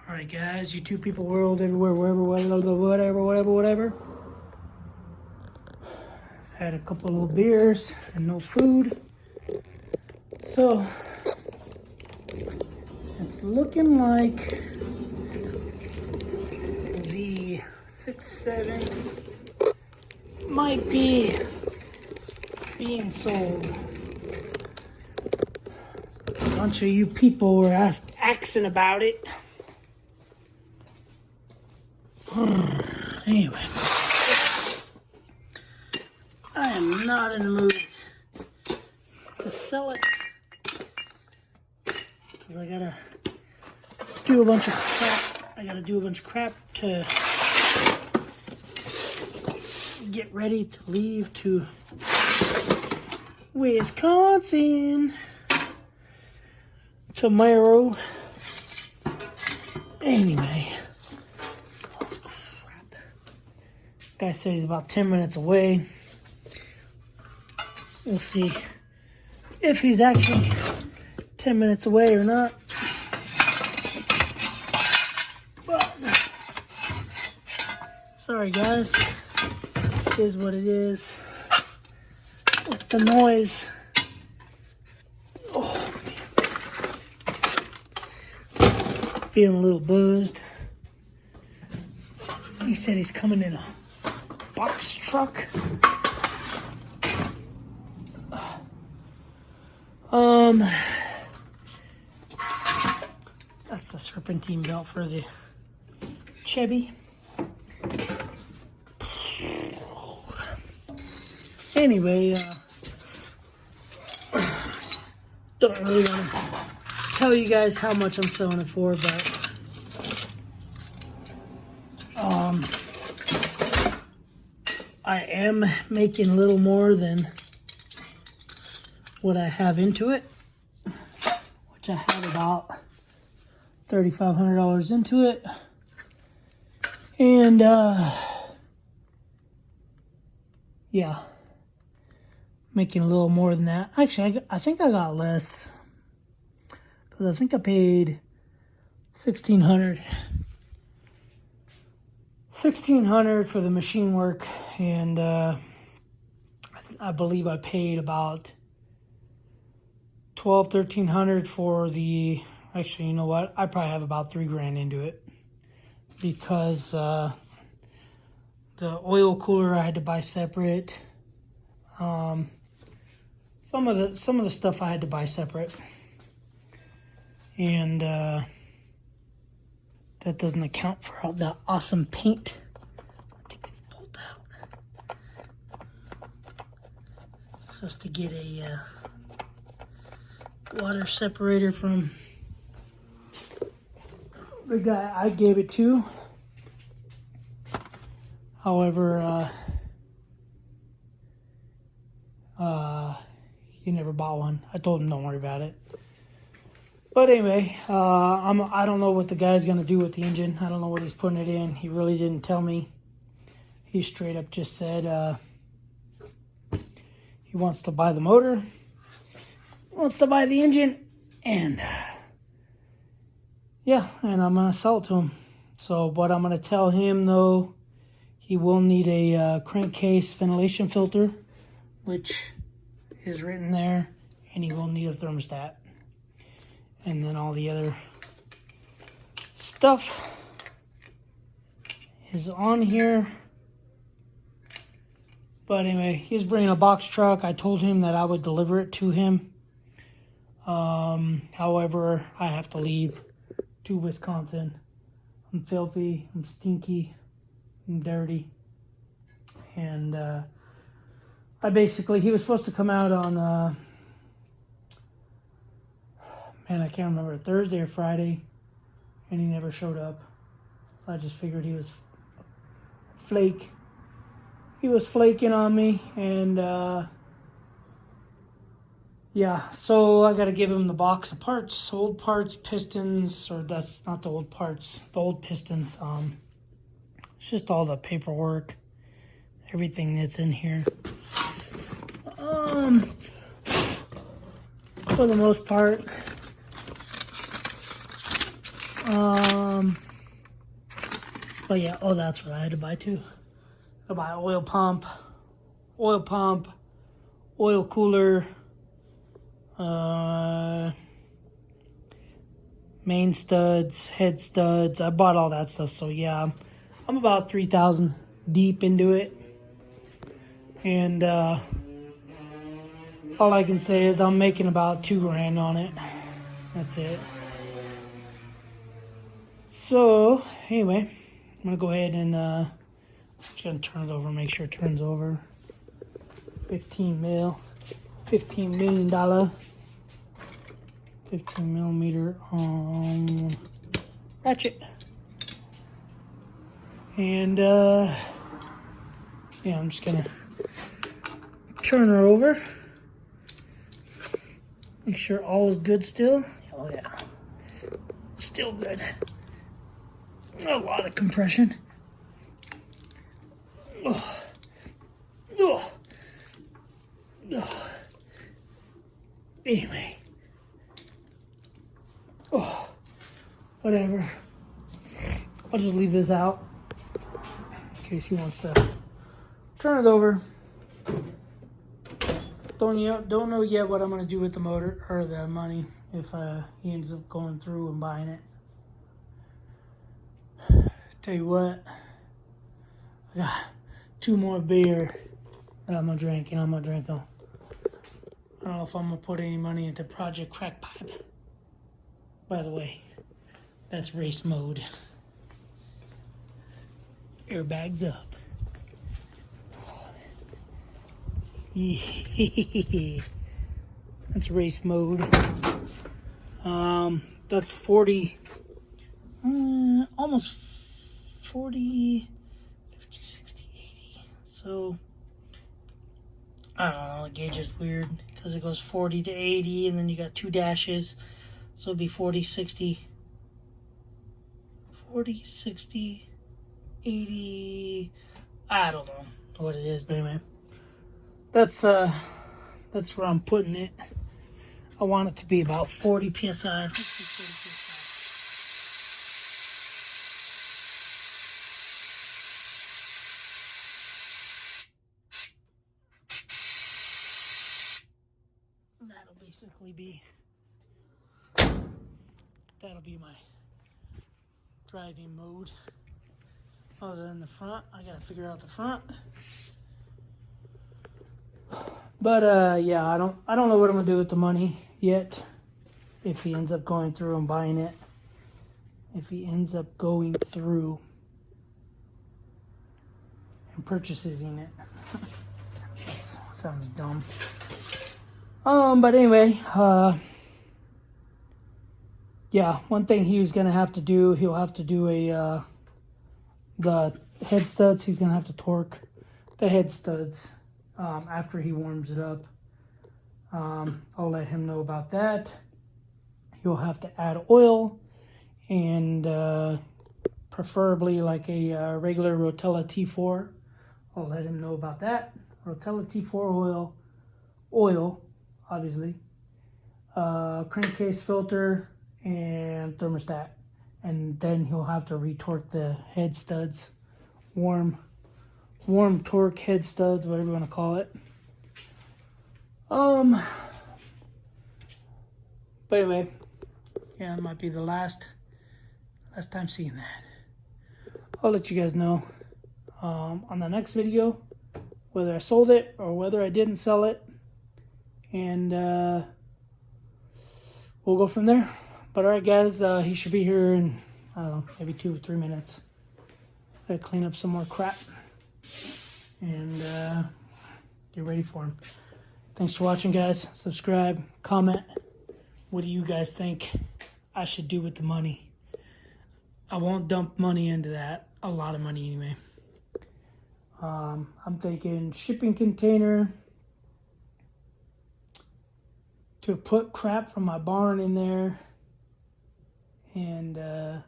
Alright guys, YouTube people world everywhere, wherever, whatever. I've had a couple little beers and no food. So, it's looking like the 6.7 might be being sold. A bunch of you people were asking about it. Anyway, I am not in the mood to sell it because I gotta do a bunch of crap. I gotta do a bunch of crap to get ready to leave to Wisconsin tomorrow. Anyway. Guy said he's about 10 minutes away. We'll see if he's actually 10 minutes away or not. But, sorry guys, it is what it is. With the noise. Oh, feeling a little buzzed. He said he's coming in a box truck. That's the serpentine belt for the Chevy. Anyway, don't really want to tell you guys how much I'm selling it for, but I am making a little more than what I have into it, which I had about $3,500 into it. And, yeah, making a little more than that. Actually, I think I got less, because I think I paid $1,600 for the machine work, and I believe I paid about $1,300 for the, actually, you know what, I probably have about $3,000 into it, because the oil cooler I had to buy separate. Some of the stuff I had to buy separate, and that doesn't account for all the awesome paint. I think it's pulled out. It's supposed to get a water separator from the guy I gave it to. However, he never bought one. I told him don't worry about it. But anyway, I don't know what the guy's going to do with the engine. I don't know what he's putting it in. He really didn't tell me. He straight up just said he wants to buy the motor, he wants to buy the engine, and yeah, and I'm going to sell it to him. So what I'm going to tell him, though, he will need a crankcase ventilation filter, which is written there, and he will need a thermostat. And then all the other stuff is on here. But anyway, he's bringing a box truck. I told him that I would deliver it to him. However, I have to leave to Wisconsin. I'm filthy, I'm stinky, I'm dirty. And he was supposed to come out on, man, I can't remember, Thursday or Friday, and he never showed up. So I just figured he was He was flaking on me, and yeah, so I got to give him the box of parts, old parts, pistons, or that's not the old parts, the old pistons. It's just all the paperwork, everything that's in here. For the most part, But yeah, oh, that's what I had to buy too. I buy oil pump, oil cooler, main studs, head studs. I bought all that stuff. So yeah, I'm about 3,000 deep into it. And all I can say is I'm making about $2,000 on it. That's it. So anyway, I'm gonna go ahead and just gonna turn it over, make sure it turns over. $15 million, 15 millimeter ratchet. And yeah, I'm just gonna turn her over. Make sure all is good still. Oh yeah, still good. A lot of compression. Oh. Oh. Oh. Anyway. Oh. Whatever. I'll just leave this out in case he wants to turn it over. Don't know yet what I'm gonna do with the motor or the money if he ends up going through and buying it. Tell you what, I got 2 more beer that I'm gonna drink, and I'm gonna drink them. I don't know if I'm gonna put any money into Project Crack Pipe. By the way, that's race mode. Airbags up. Yeah. That's race mode. That's 40, almost 40, 50, 60, 80. So, I don't know, the gauge is weird because it goes 40 to 80 and then you got 2 dashes. So it'd be 40, 60, 40, 60, 80. I don't know what it is, but anyway. That's where I'm putting it. I want it to be about 40 psi. That'll be my driving mode. Other than the front, I gotta figure out the front. But yeah, I don't know what I'm gonna do with the money yet. If he ends up going through and buying it. If he ends up going through and purchasing it. That sounds dumb. But anyway, yeah, one thing he was gonna have to do, he'll have to do the head studs. He's gonna have to torque the head studs after he warms it up. I'll let him know about that. You'll have to add oil and preferably like a regular Rotella T4. I'll let him know about that. Rotella T4 oil, obviously. Crankcase filter and thermostat. And then he'll have to retorque the head studs. Warm torque head studs, whatever you want to call it. But anyway, yeah, it might be the last time seeing that. I'll let you guys know on the next video whether I sold it or whether I didn't sell it, and we'll go from there. But alright guys, he should be here in, I don't know, maybe 2 or 3 minutes. Gotta clean up some more crap and get ready for him. Thanks for watching, guys. Subscribe, comment. What do you guys think I should do with the money? I won't dump money into that. A lot of money anyway. I'm thinking shipping container to put crap from my barn in there. And I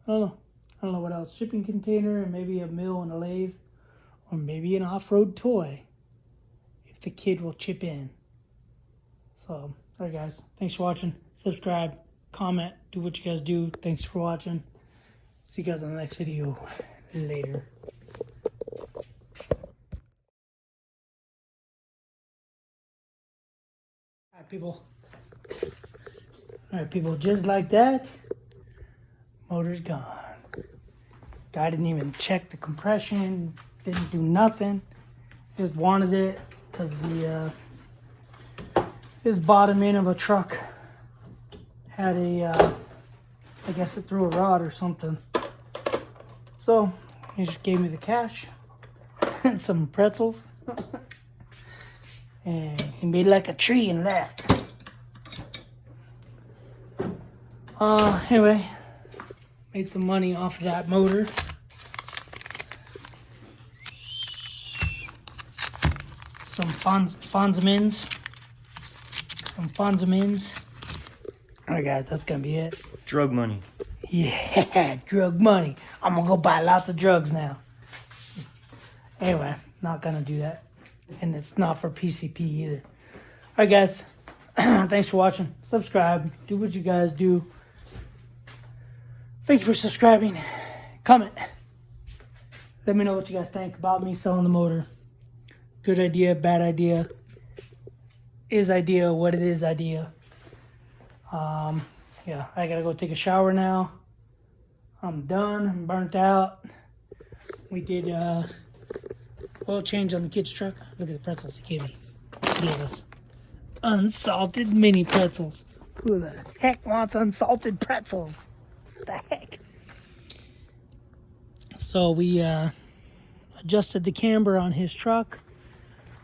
don't know what else. Shipping container and maybe a mill and a lathe. Or maybe an off-road toy. If the kid will chip in. So, alright guys. Thanks for watching. Subscribe. comment, do what you guys do. Thanks for watching. See you guys on the next video. Later. Alright, people, just like that, motor's gone. Guy didn't even check the compression, didn't do nothing. Just wanted it because the his bottom end of a truck had a I guess it threw a rod or something. So he just gave me the cash and some pretzels. And he made like a tree and left. Anyway, made some money off of that motor. Some Fonzamins. Alright guys, that's gonna be it. Drug money. Yeah, drug money. I'm gonna go buy lots of drugs now. Anyway, not gonna do that. And it's not for PCP either. Alright guys, thanks for watching. Subscribe, do what you guys do. Thank you for subscribing. Comment. Let me know what you guys think about me selling the motor. Good idea, bad idea. Is idea what it is idea. Yeah, I gotta go take a shower now. I'm done, I'm burnt out. We did oil change on the kid's truck. Look at the pretzels he gave me. He gave us unsalted mini pretzels. Who the heck wants unsalted pretzels? What the heck? So we adjusted the camber on his truck.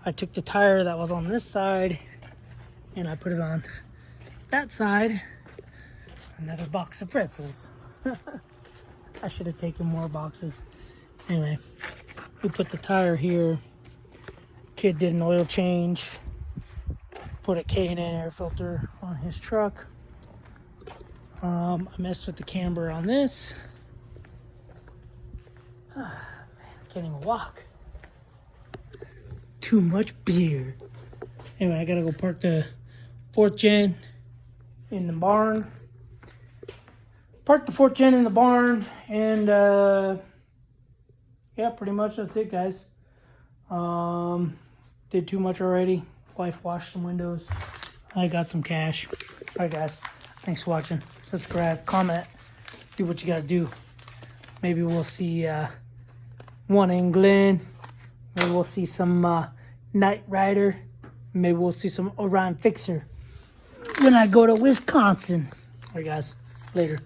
I took the tire that was on this side and I put it on that side. Another box of pretzels. I should have taken more boxes. Anyway, we put the tire here. Kid did an oil change. Put a K&N air filter on his truck. I messed with the camber on this. Man, I can't even walk. Too much beer. Anyway, I gotta go park the 4th gen in the barn. Park the 4th gen in the barn, and yeah, pretty much that's it, guys. Did too much already. Wife washed some windows. I got some cash. Alright guys, thanks for watching. Subscribe, comment, do what you gotta do. Maybe we'll see one in Glen. Maybe we'll see some Knight Rider. Maybe we'll see some Orion Fixer when I go to Wisconsin. Alright guys, later.